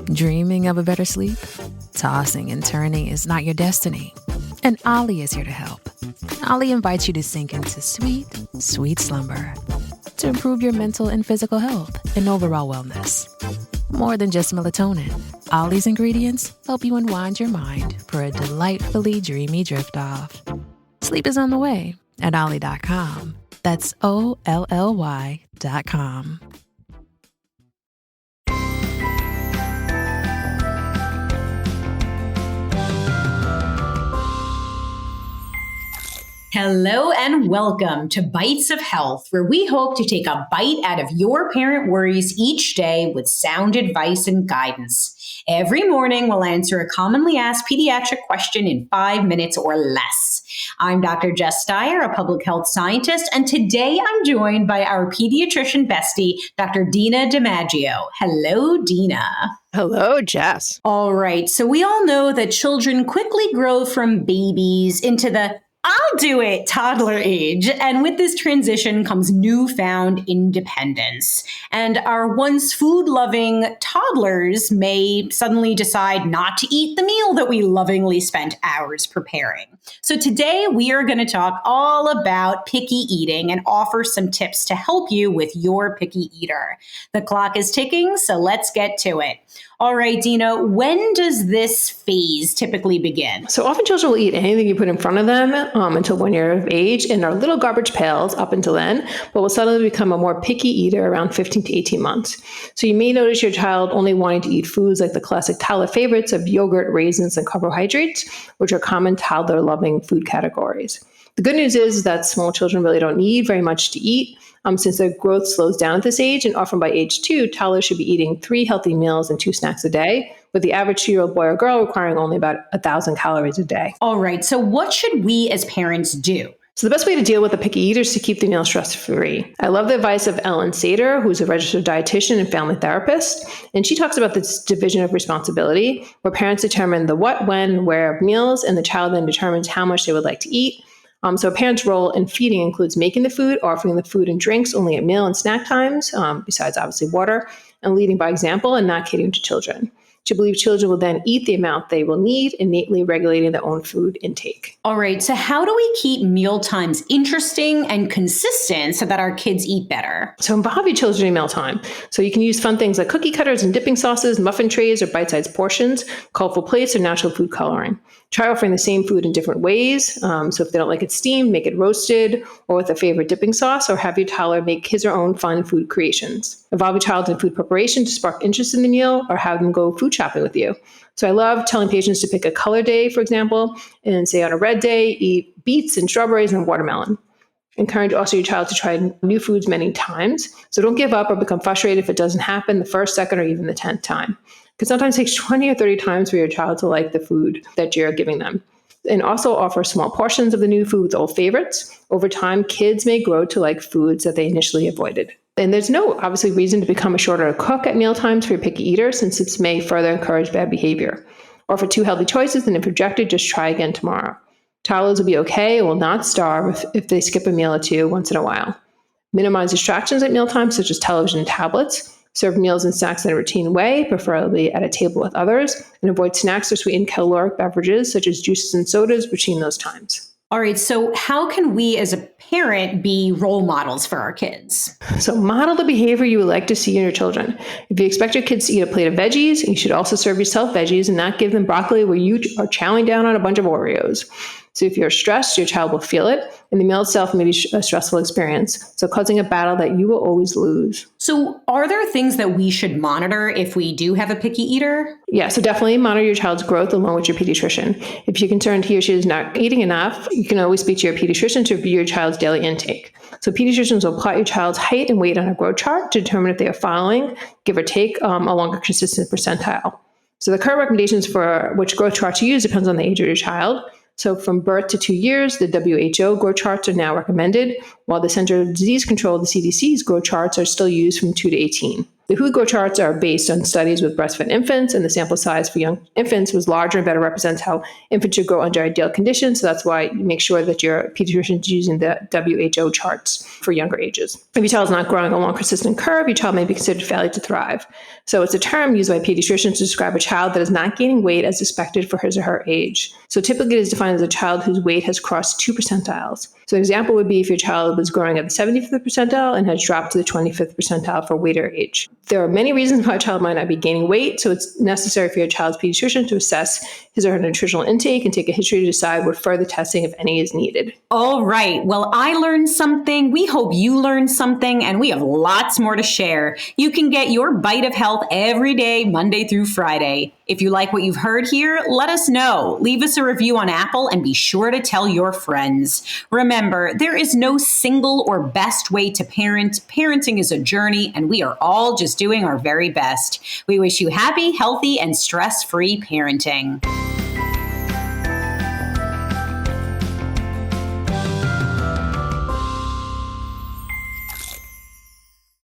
Dreaming of a better sleep? Tossing and turning is not your destiny. And Ollie is here to help. Ollie invites you to sink into sweet, sweet slumber to improve your mental and physical health and overall wellness. More than just melatonin, Ollie's ingredients help you unwind your mind for a delightfully dreamy drift off. Sleep is on the way at Ollie.com. That's OLLY.com. Hello and welcome to Bytes of Health, where we hope to take a bite out of your parent worries each day with sound advice and guidance. Every morning, we'll answer a commonly asked pediatric question in 5 minutes or less. I'm Dr. Jess Steier, a public health scientist, and today I'm joined by our pediatrician bestie, Dr. Dina DiMaggio. Hello, Dina. Hello, Jess. All right, so we all know that children quickly grow from babies into the I'll do it toddler age. And with this transition comes newfound independence. And our once food-loving toddlers may suddenly decide not to eat the meal that we lovingly spent hours preparing. So today we are going to talk all about picky eating and offer some tips to help you with your picky eater. The clock is ticking, so let's get to it. All right, Dina, when does this phase typically begin? So often children will eat anything you put in front of them until 1 year of age and are little garbage pails up until then, but will suddenly become a more picky eater around 15 to 18 months. So you may notice your child only wanting to eat foods like the classic toddler favorites of yogurt, raisins, and carbohydrates, which are common toddler-loving food categories. The good news is that small children really don't need very much to eat, since their growth slows down at this age, and often by age 2, toddlers should be eating 3 healthy meals and 2 snacks a day, with the average 2-year-old boy or girl requiring only about 1,000 calories a day. All right, so what should we as parents do? So the best way to deal with a picky eater is to keep the meal stress-free. I love the advice of Ellen Sater, who's a registered dietitian and family therapist, and she talks about this division of responsibility, where parents determine the what, when, and where of meals, and the child then determines how much they would like to eat. So a parent's role in feeding includes making the food, offering the food and drinks only at meal and snack times, besides obviously water, and leading by example and not catering to children. She believes children will then eat the amount they will need, innately regulating their own food intake. All right, so how do we keep meal times interesting and consistent so that our kids eat better? So involve your children in mealtime. So you can use fun things like cookie cutters and dipping sauces, muffin trays or bite-sized portions, colorful plates, or natural food coloring. Try offering the same food in different ways. So if they don't like it steamed, make it roasted or with a favorite dipping sauce, or have your toddler make his or own fun food creations. Involve your child in food preparation to spark interest in the meal, or have them go food shopping with you. So I love telling patients to pick a color day, for example, and say on a red day, eat beets and strawberries and watermelon. Encourage also your child to try new foods many times. So don't give up or become frustrated if it doesn't happen the first, second, or even the 10th time. Because sometimes it takes 20 or 30 times for your child to like the food that you're giving them. And also offer small portions of the new food with old favorites. Over time, kids may grow to like foods that they initially avoided. And there's no, obviously, reason to become a shorter cook at mealtimes for your picky eater, since this may further encourage bad behavior. Offer 2 healthy choices, and if rejected, just try again tomorrow. Toddlers will be okay and will not starve if they skip a meal or 2 once in a while. Minimize distractions at mealtime, such as television and tablets. Serve meals and snacks in a routine way, preferably at a table with others, and avoid snacks or sweetened caloric beverages, such as juices and sodas, between those times. All right, so how can we as a parent be role models for our kids? So model the behavior you would like to see in your children. If you expect your kids to eat a plate of veggies, you should also serve yourself veggies and not give them broccoli where you are chowing down on a bunch of Oreos. So if you're stressed, your child will feel it, and the meal itself may be a stressful experience, so causing a battle that you will always lose. So are there things that we should monitor if we do have a picky eater? Yeah, so definitely monitor your child's growth along with your pediatrician. If you're concerned he or she is not eating enough, you can always speak to your pediatrician to review your child's daily intake. So pediatricians will plot your child's height and weight on a growth chart to determine if they are following, give or take, along a consistent percentile. So the current recommendations for which growth chart to use depends on the age of your child. So from birth to 2 years, the WHO growth charts are now recommended, while the Center of Disease Control, the CDC's growth charts, are still used from 2 to 18. The WHO charts are based on studies with breastfed infants, and the sample size for young infants was larger and better represents how infants should grow under ideal conditions. So that's why you make sure that your pediatrician is using the WHO charts for younger ages. If your child is not growing along a consistent curve, your child may be considered failure to thrive. So it's a term used by pediatricians to describe a child that is not gaining weight as expected for his or her age. So typically it is defined as a child whose weight has crossed 2 percentiles. So an example would be if your child was growing at the 75th percentile and has dropped to the 25th percentile for weight or age. There are many reasons why a child might not be gaining weight, so it's necessary for your child's pediatrician to assess his or her nutritional intake and take a history to decide what further testing, if any, is needed. All right. Well, I learned something. We hope you learned something, and we have lots more to share. You can get your Bite of Health every day, Monday through Friday. If you like what you've heard here, let us know. Leave us a review on Apple and be sure to tell your friends. Remember, there is no single or best way to parent. Parenting is a journey, and we are all just doing our very best. We wish you happy, healthy, and stress-free parenting.